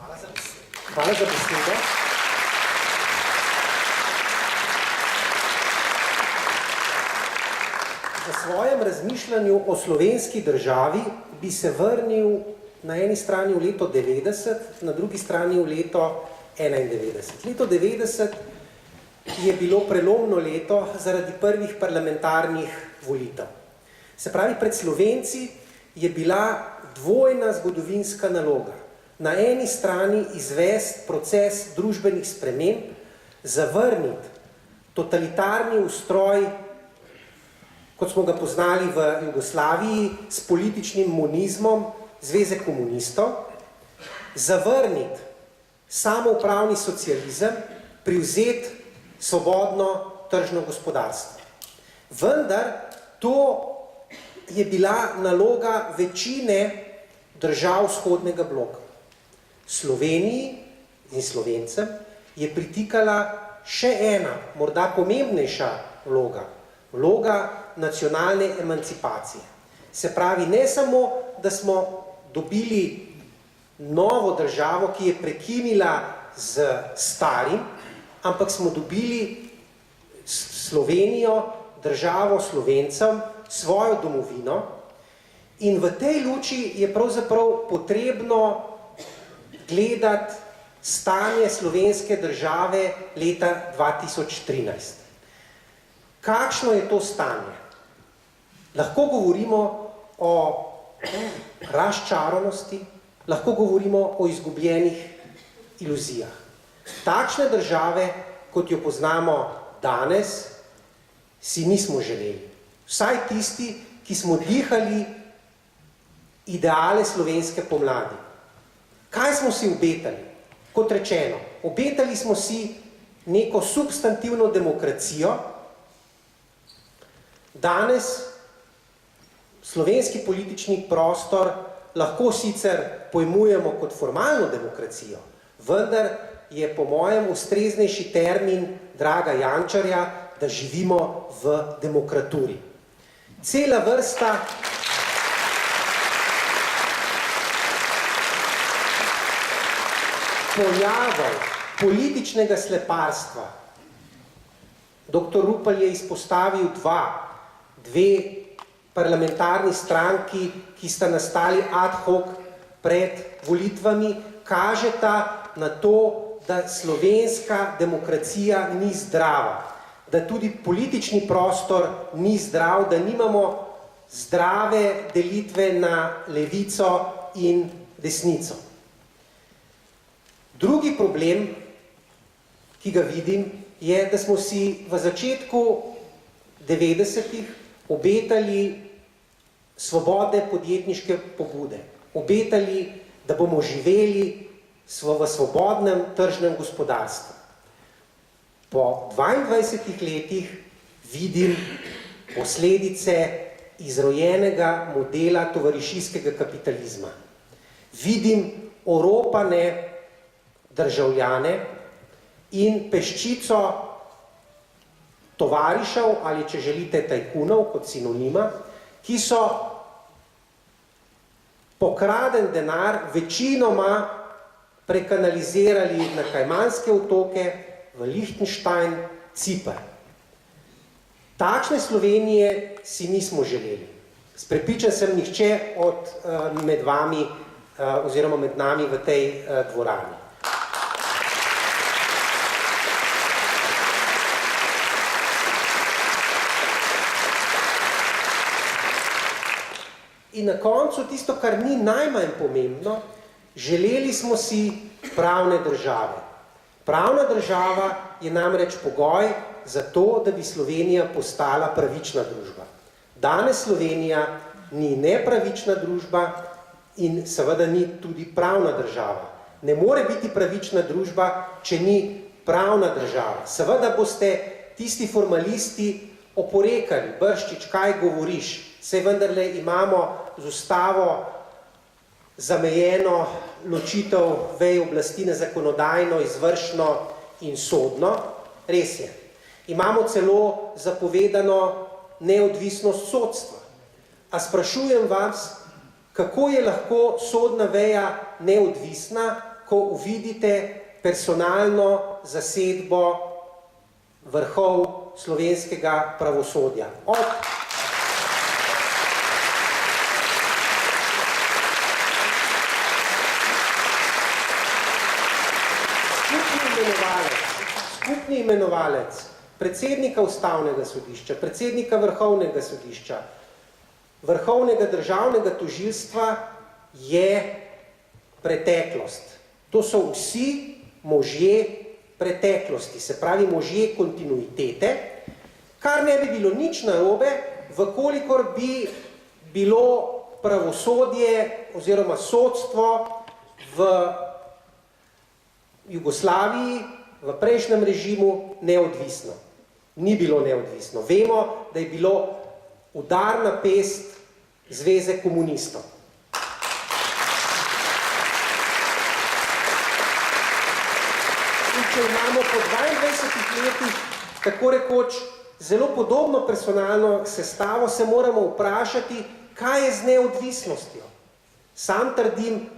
Hvala za besedo. V svojem razmišljanju o slovenski državi bi se vrnil na eni strani v leto 90, na drugi strani v leto 91. Leto 90 je bilo prelomno leto zaradi prvih parlamentarnih volitev. Se pravi, pred Slovenci je bila dvojna zgodovinska naloga. Na eni strani izvesti proces družbenih sprememb, zavrniti totalitarni ustroj, kot smo ga poznali v Jugoslaviji, s političnim monizmom Zveze komunistov, zavrniti samoupravni socializem, privzeti svobodno tržno gospodarstvo. Vendar to je bila naloga večine držav vzhodnega bloka. Sloveniji in Slovencem je pritikala še ena, morda pomembnejša vloga, vloga nacionalne emancipacije. Se pravi, ne samo, da smo dobili novo državo, ki je prekinila z starim, ampak smo dobili Slovenijo, državo Slovencem, svojo domovino, in v tej luči je pravzaprav potrebno gledati stanje slovenske države leta 2013. Kakšno je to stanje? Lahko govorimo o razčaronosti, lahko govorimo o izgubljenih iluzijah. Takšne države, kot jo poznamo danes, si nismo želeli. Vsaj tisti, ki smo dihali ideale slovenske pomladi. Kaj smo si obetali? Kot rečeno, obetali smo si neko substantivno demokracijo. Danes slovenski politični prostor lahko sicer pojmujemo kot formalno demokracijo, vendar je po mojem ustreznejši termin Draga Jančarja, da živimo v demokraturi. Cela vrsta pojavov političnega sleparstva. Dr. Rupel je izpostavil dve parlamentarni stranki, ki sta nastali ad hoc pred volitvami, kažeta na to, da slovenska demokracija ni zdrava, da tudi politični prostor ni zdrav, da nimamo zdrave delitve na levico in desnico. Drugi problem, ki ga vidim, je, da smo si v začetku 90-ih obetali svobodne podjetniške pobude. Obetali, da bomo živeli v svobodnem tržnem gospodarstvu. Po 22 letih vidim posledice izrojenega modela tovarišijskega kapitalizma. Vidim oropane državljane in peščico tovarišev, ali če želite tajkunov kot sinonima, ki so pokraden denar večinoma prekanalizirali na Kajmanske otoke, v Lichtenstein, Ciper. Takšne Slovenije si nismo želeli. Prepričan sem, nihče med vami oziroma med nami v tej dvorani. In na koncu tisto, kar ni najmanj pomembno, želeli smo si pravne države. Pravna država je namreč pogoj za to, da bi Slovenija postala pravična družba. Danes Slovenija ni nepravična družba in seveda ni tudi pravna država. Ne more biti pravična družba, če ni pravna država. Seveda boste tisti formalisti oporekali, Brščič, kaj govoriš? Saj vendarle imamo z ustavo zamejeno ločitev vej oblasti na zakonodajno, izvršno in sodno. Res je. Imamo celo zapovedano neodvisnost sodstva. A sprašujem vas, kako je lahko sodna veja neodvisna, ko uvidite personalno zasedbo vrhov slovenskega pravosodja. Skupni imenovalec predsednika Ustavnega sodišča, predsednika Vrhovnega sodišča, Vrhovnega državnega tožilstva je preteklost. To so vsi možje preteklosti, se pravi možje kontinuitete, kar ne bi bilo nič narobe, vkolikor bi bilo pravosodje oziroma sodstvo v Jugoslaviji, v prejšnjem režimu neodvisno. Ni bilo neodvisno. Vemo, da je bilo udar na pest Zveze komunistov. In če imamo po 22 letih tako rekoč zelo podobno personalno sestavo, se moramo vprašati, kaj je z neodvisnostjo. Sam trdim,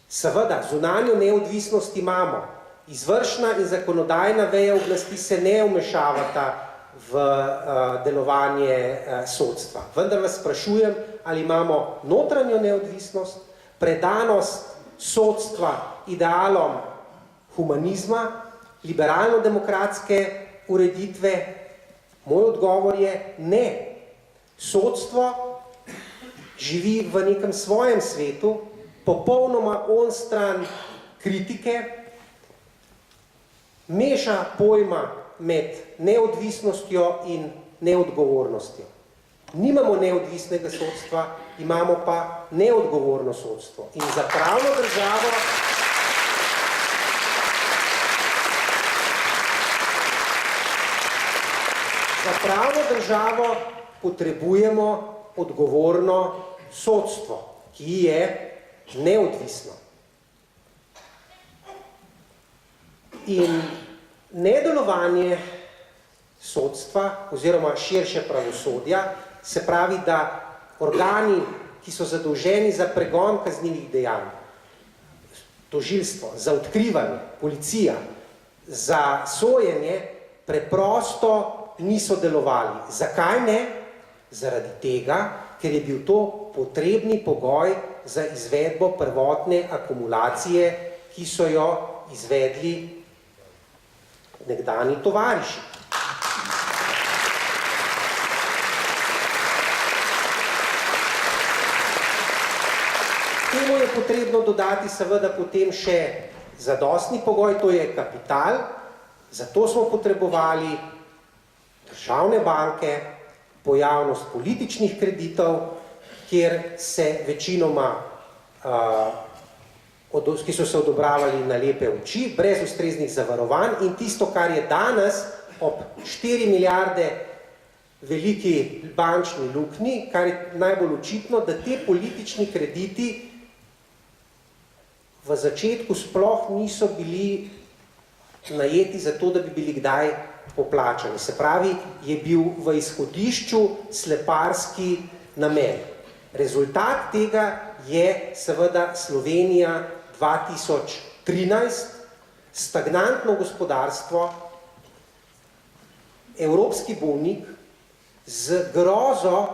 seveda, zunanjo neodvisnost imamo. Izvršna in zakonodajna veja oblasti se ne vmešavata v delovanje sodstva. Vendar vas sprašujem, ali imamo notranjo neodvisnost, predanost sodstva idealom humanizma, liberalno-demokratske ureditve. Moj odgovor je ne. Sodstvo živi v nekem svojem svetu, popolnoma onstran kritike, meša pojma med neodvisnostjo in neodgovornostjo. Nimamo neodvisnega sodstva, imamo pa neodgovorno sodstvo. In za pravno državo potrebujemo odgovorno sodstvo, ki je neodvisno. In nedelovanje sodstva oziroma širše pravosodja, se pravi, da organi, ki so zadolženi za pregon kaznivih dejanj, tožilstvo, za odkrivanje, policija, za sojenje, preprosto niso delovali. Zakaj ne? Zaradi tega, ker je bil to potrebni pogoj za izvedbo prvotne akumulacije, ki so jo izvedli nekdani tovariši. Temu je potrebno dodati seveda potem še zadostni pogoj, to je kapital. Zato smo potrebovali državne banke, pojavnost političnih kreditov, kjer se večinoma ki so se odobravali na lepe oči, brez ustreznih zavarovanj in tisto, kar je danes ob 4 milijarde veliki bančni luknji, kar je najbolj očitno, da te politični krediti v začetku sploh niso bili najeti za to, da bi bili kdaj poplačani. Se pravi, je bil v izhodišču sleparski namen. Rezultat tega je seveda Slovenija 2013, stagnantno gospodarstvo, evropski bolnik, z grozo,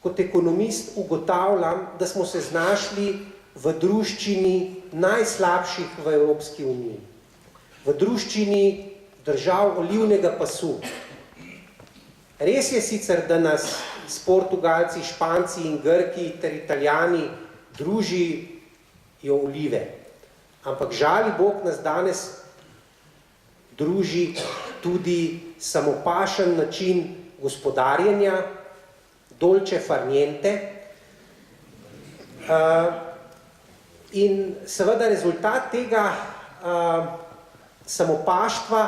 kot ekonomist ugotavljam, da smo se znašli v druščini najslabših v Evropski uniji. V druščini držav olivnega pasu. Res je sicer, da nas s Portugalci, Španci in Grki ter Italijani družijo olive. Ampak žali Bog nas danes druži tudi samopašen način gospodarjenja, dolce far niente. In seveda rezultat tega samopaštva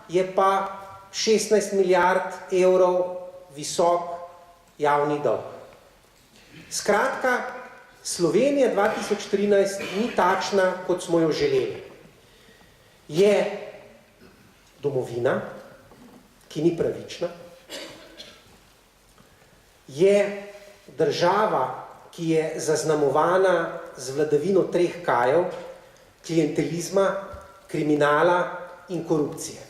je pa 16 milijard evrov visok javni dolg. Skratka, Slovenija 2013 ni takšna, kot smo jo želeli. Je domovina, ki ni pravična, je država, ki je zaznamovana z vladavino 3 kajev, klientelizma, kriminala in korupcije.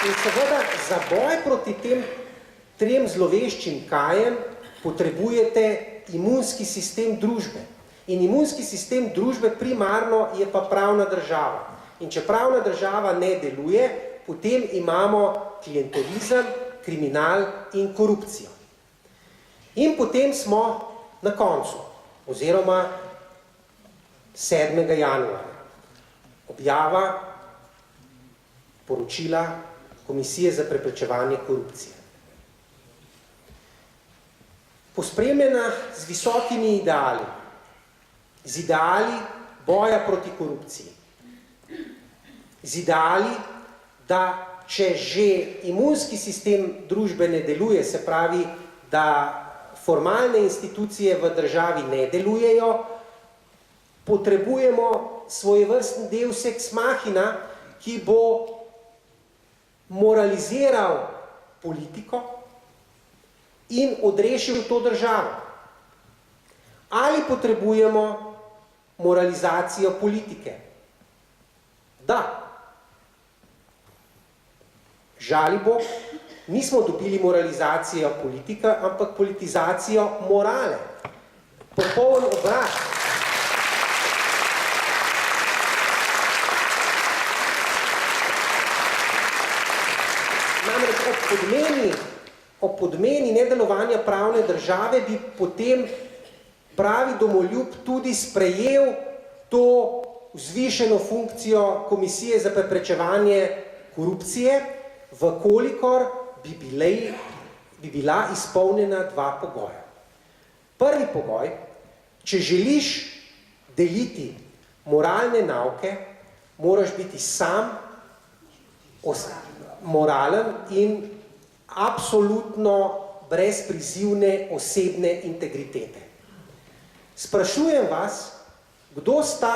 In seveda za boj proti tem trem zloveščim kajem potrebujete imunski sistem družbe. In imunski sistem družbe primarno je pa pravna država. In če pravna država ne deluje, potem imamo klientelizem, kriminal in korupcijo. In potem smo na koncu, oziroma 7. januarja. Objava poročila Komisije za preprečevanje korupcije. Pospremljena z visokimi ideali, z ideali boja proti korupciji, z ideali, da če že imunski sistem družbe ne deluje, se pravi, da formalne institucije v državi ne delujejo, potrebujemo svojevrstni deus ex machina, ki bo moraliziral politiko in odrešil to državo. Ali potrebujemo moralizacijo politike? Da. Žali Bog, nismo dobili moralizacijo politika, ampak politizacijo morale. Popoln obrat. Namreč ob podmeni nedelovanja pravne države bi potem pravi domoljub tudi sprejel to vzvišeno funkcijo Komisije za preprečevanje korupcije, vkolikor bi bila izpolnjena dva pogoja. Prvi pogoj, če želiš deliti moralne nauke, moraš biti sam moralen in absolutno brezprizivne osebne integritete. Sprašujem vas, kdo sta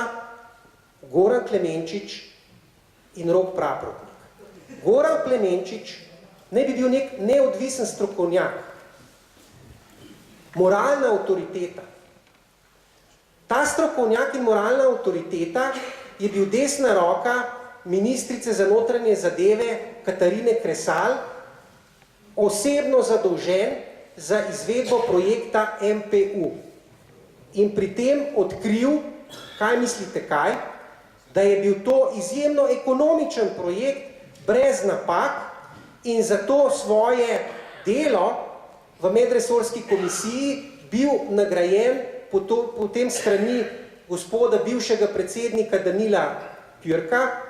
Goran Klemenčič in Rok Praprotnik. Goran Klemenčič ne bi bil nek neodvisen strokovnjak, moralna avtoriteta. Ta strokovnjak in moralna avtoriteta je bil desna roka ministrice za notranje zadeve Katarine Kresal, osebno zadolžen za izvedbo projekta MPU. In pri tem odkril, kaj mislite kaj, da je bil to izjemno ekonomičen projekt, brez napak, in zato svoje delo v medresorski komisiji bil nagrajen potem strani gospoda bivšega predsednika Danila Pürka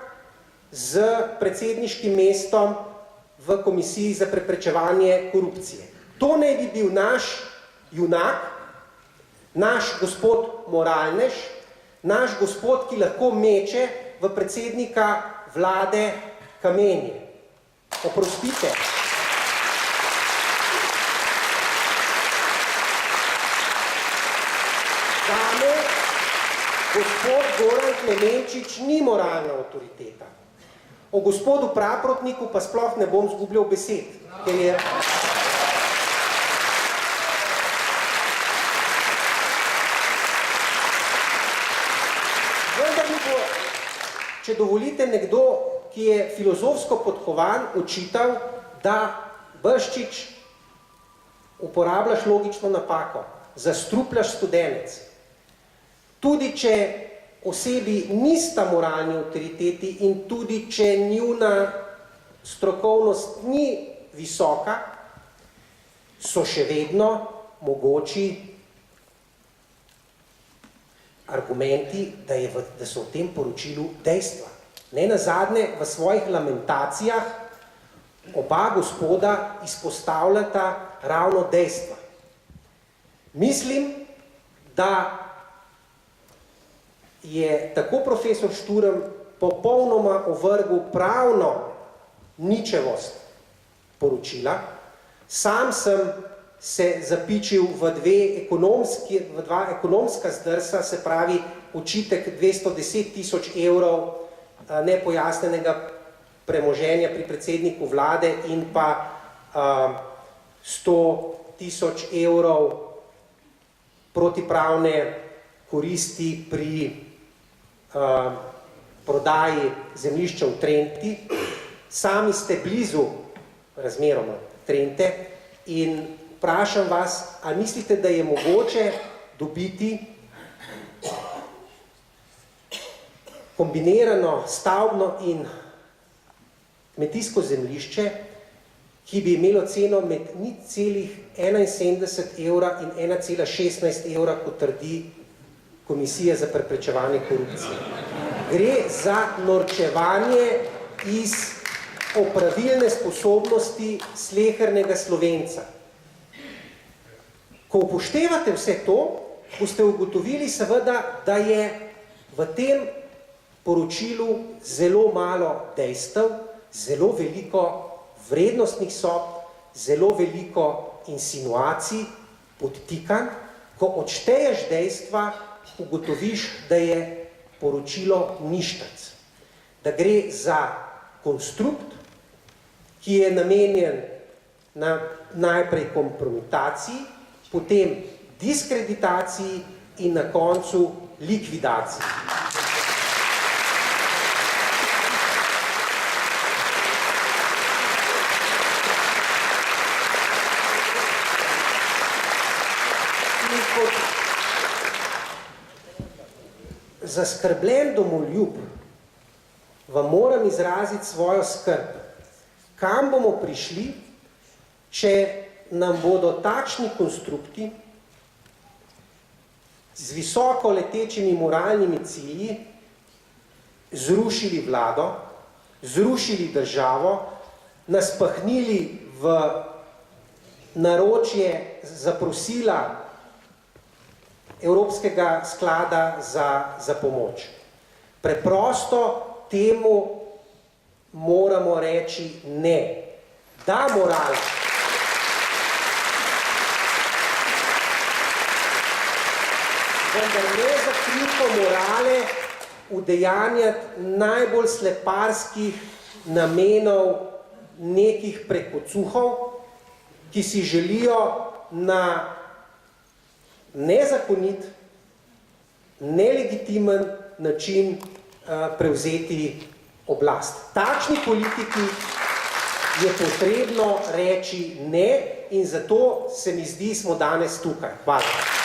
z predsedniškim mestom v Komisiji za preprečevanje korupcije. To naj bi bil naš junak, naš gospod moralnež, naš gospod, ki lahko meče v predsednika vlade kamenje. Oprostite. Zame gospod Goran Klemenčič ni moralna avtoriteta. O gospodu Praprotniku pa sploh ne bom zgubljal besed, ker je... Vendar mi bo, če dovolite, nekdo, ki je filozofsko podkovan, očital, da Brščič uporabljaš logično napako, zastrupljaš studenec. Tudi če osebi nista moralni avtoriteti in tudi če njuna strokovnost ni visoka, so še vedno mogoči argumenti, da so v tem poročilu dejstva. Ne nazadnje v svojih lamentacijah oba gospoda izpostavljata ravno dejstva. Mislim, da je tako profesor Šturm popolnoma ovrgel pravno ničevost poročila. Sam sem se zapičil v dva ekonomska zdrsa, se pravi očitek 210 000 evrov nepojasnenega premoženja pri predsedniku vlade in pa 100.000 evrov protipravne koristi pri prodaji zemljišča v Trenti. Sami ste blizu razmeroma Trente in vprašam vas, a mislite, da je mogoče dobiti kombinirano stavbno in kmetijsko zemljišče, ki bi imelo ceno med 0,71 evra in 1,16 evra, kot trdi Komisija za preprečevanje korupcije. Gre za norčevanje iz opravilne sposobnosti slehernega Slovenca. Ko upoštevate vse to, boste ugotovili seveda, da je v tem poročilu zelo malo dejstev, zelo veliko vrednostnih sodb, zelo veliko insinuacij, podtikanj. Ko odšteješ dejstva, ugotoviš, da je poročilo ništac. Da gre za konstrukt, ki je namenjen najprej kompromitaciji, potem diskreditaciji in na koncu likvidaciji. Zaskrbljen domoljub vam moram izraziti svojo skrb. Kam bomo prišli, če nam bodo takšni konstrukti z visoko letečimi moralnimi cilji zrušili vlado, zrušili državo, nas pahnili v naročje zaprosila Evropskega sklada za pomoč. Preprosto temu moramo reči ne. Da moral. Vendar ne za kriko morale udejanjati najbolj sleparskih namenov nekih prekocuhov, ki si želijo na nezakonit, nelegitimen način prevzeti oblast. Takšni politiki je potrebno reči ne in zato se mi zdi, smo danes tukaj. Hvala.